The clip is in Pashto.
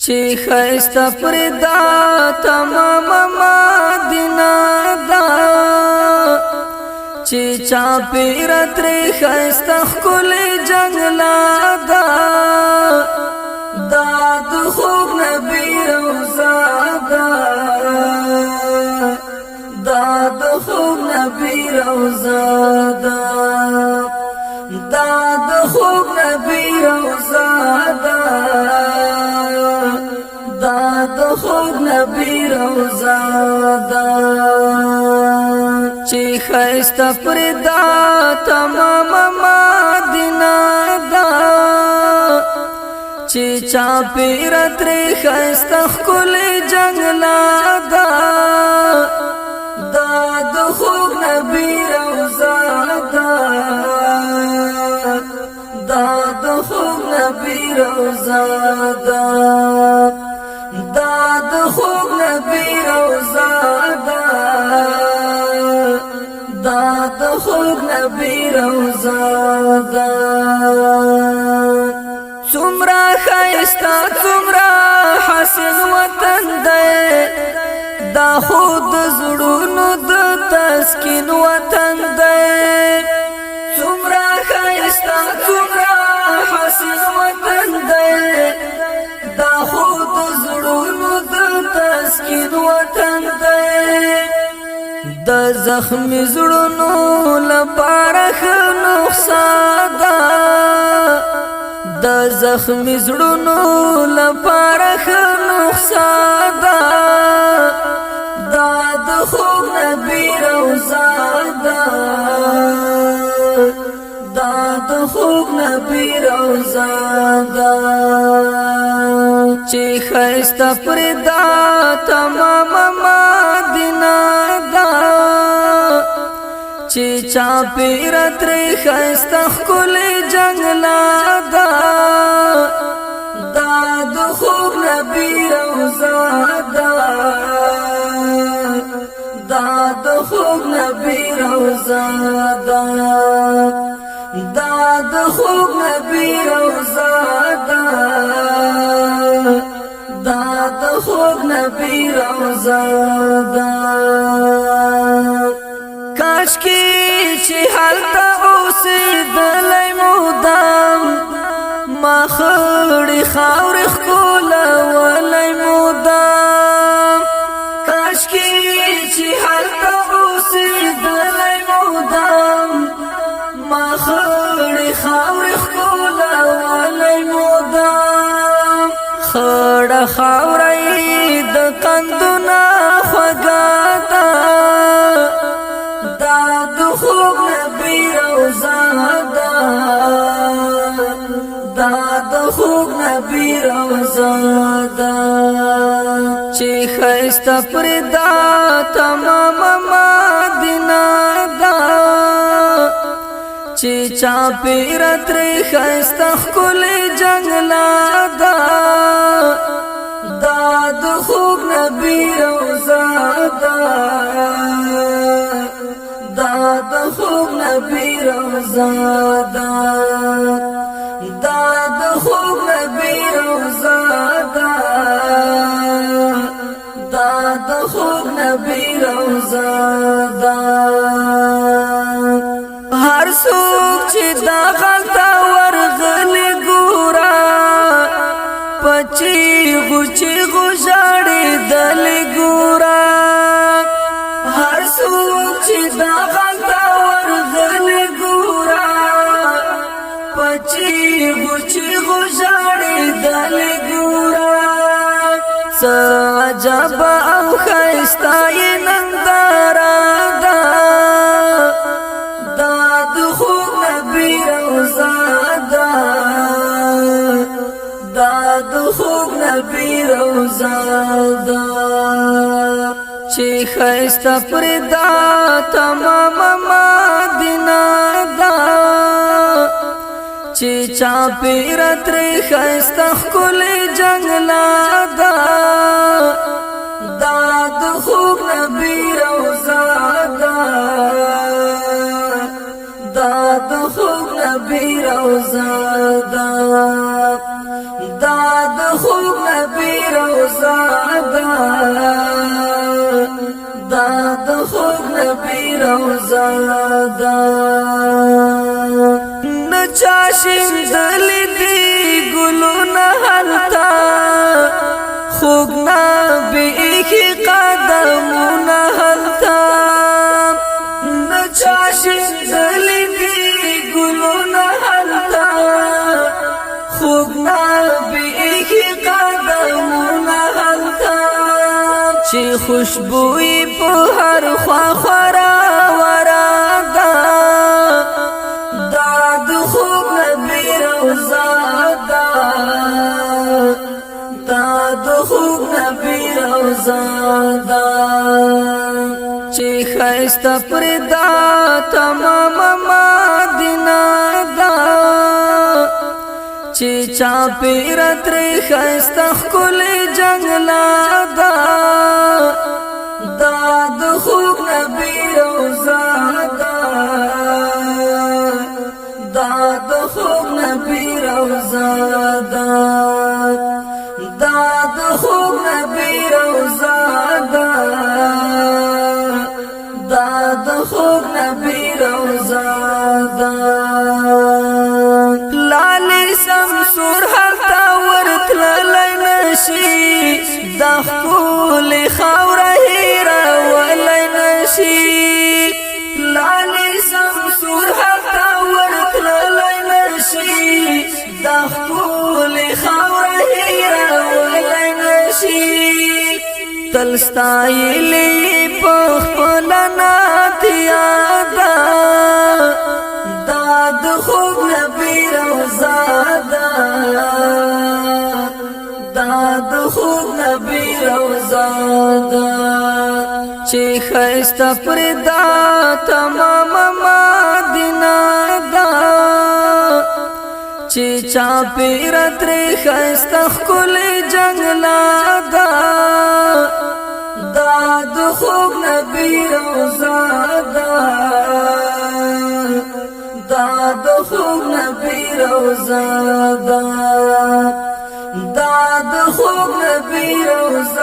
چی خیستا پردا تمام مدینہ دا چی چاپی رتری خیستا خکل جنگلا دا داد خوب نبی روزا دا داد خوب نبی روزا دا داد خوب نبی روزا دا داد خوب نبی روزا دا چی خیستا پردا تمام مدینہ دا چی چاپی رتری خیستا خکل جنگلا دا داد خوب نبی روزا دا داد خوب نبی روزا دا داد خوب نبی روزا دا داد خوب نبی روزا دا څومره ښایسته څومره حسین وطن دی دا خود زړونو د تسکین وطن دی څومره ښایسته څومره حسین وطن دی دا خود زړونو د تسکین وطن دی د زخمی زړونو لپاره ښه نسخه ده د زخمی زړونو لپاره ښه نسخه ده دا د خوب نبی روزا ده دا د خوب نبی روزا ده چې ښایسته پردا تمام مدینہ ده چی چاپی رتری خیستا خکل جنگلا دا داد خوب نبی روزا دا داد خوب نبی روزا دا داد خوب نبی روزا دا داد خوب نبی روزا دا کاش کی چی حالتا اوسیدلی مودام ما خړی خاورې ښکلولی مودام کاش کی چی حالتا اوسیدلی مودام ما خړی خاورې ښکلولی مودام خړه خاورې د قندونه خوږه ده خوب نبی روزا دا داد خوب نبی روزا دا چی خیستا پردا تمام مدینہ دا چی چاپی رتری خیستا خکل جنگلا دا داد خوب نبی روزا دا داد خوب نبی روزا دا داد خوب نبی روزا دا داد خوب نبی روزا دا هر څوک چې دا غلطه ورغلی ګورا پچی غوچی غوژاړي دل ګورا هر څوک چې دا غلطه ورغلی ګورا پچی غوچی غوژاړي دل ګورا څه عجب او ښایسته یې ننداره ده دا د خوب نبی روزا ده دا د خوب نبی روزا ده چی خیستا پردا تمام مدینہ دا چی چاپی رتری خیستا خکل جنگلا دا داد خوب نبی روزا دا داد خوب نبی روزا دا داد خوب نبی روزا دا نچاشن دلی دی گلونا حلتا خوگنا بیخی قدمونا حلتا نچاشن دلی دی گلونا حلتا خوگنا بیخی قدمونا حلتا چی خوشبوئی پو هر خوا خورا ورا دا داد خوب نبی روزا دا داد خوب نبی روزا دا چی خیست پردا تمام مدینہ دا چی چاپی رتری خیست خکل جنگلا دا داد خوب نبی روزا دا داد خوب نبی روزا دا داد خوب نبی روزا دا داد خوب نبی روزا دا لالی سمسور حتا ورتللی نشی دخکول خورهی رولی نشی لالی سمسور حتا ورتللی نشی دخکول خورهی رولی نشی تلستایلی پخپلنا تیادا داد خوب نبی روزا دا داد خوب نبی روزا دا چی خیست پردا تمام مدینہ دا چی چاپی رتری خیست خکل جنگلا دا داد خوب نبی روزا دا داد خوب نبی روزا دا داد خوب نبی روزا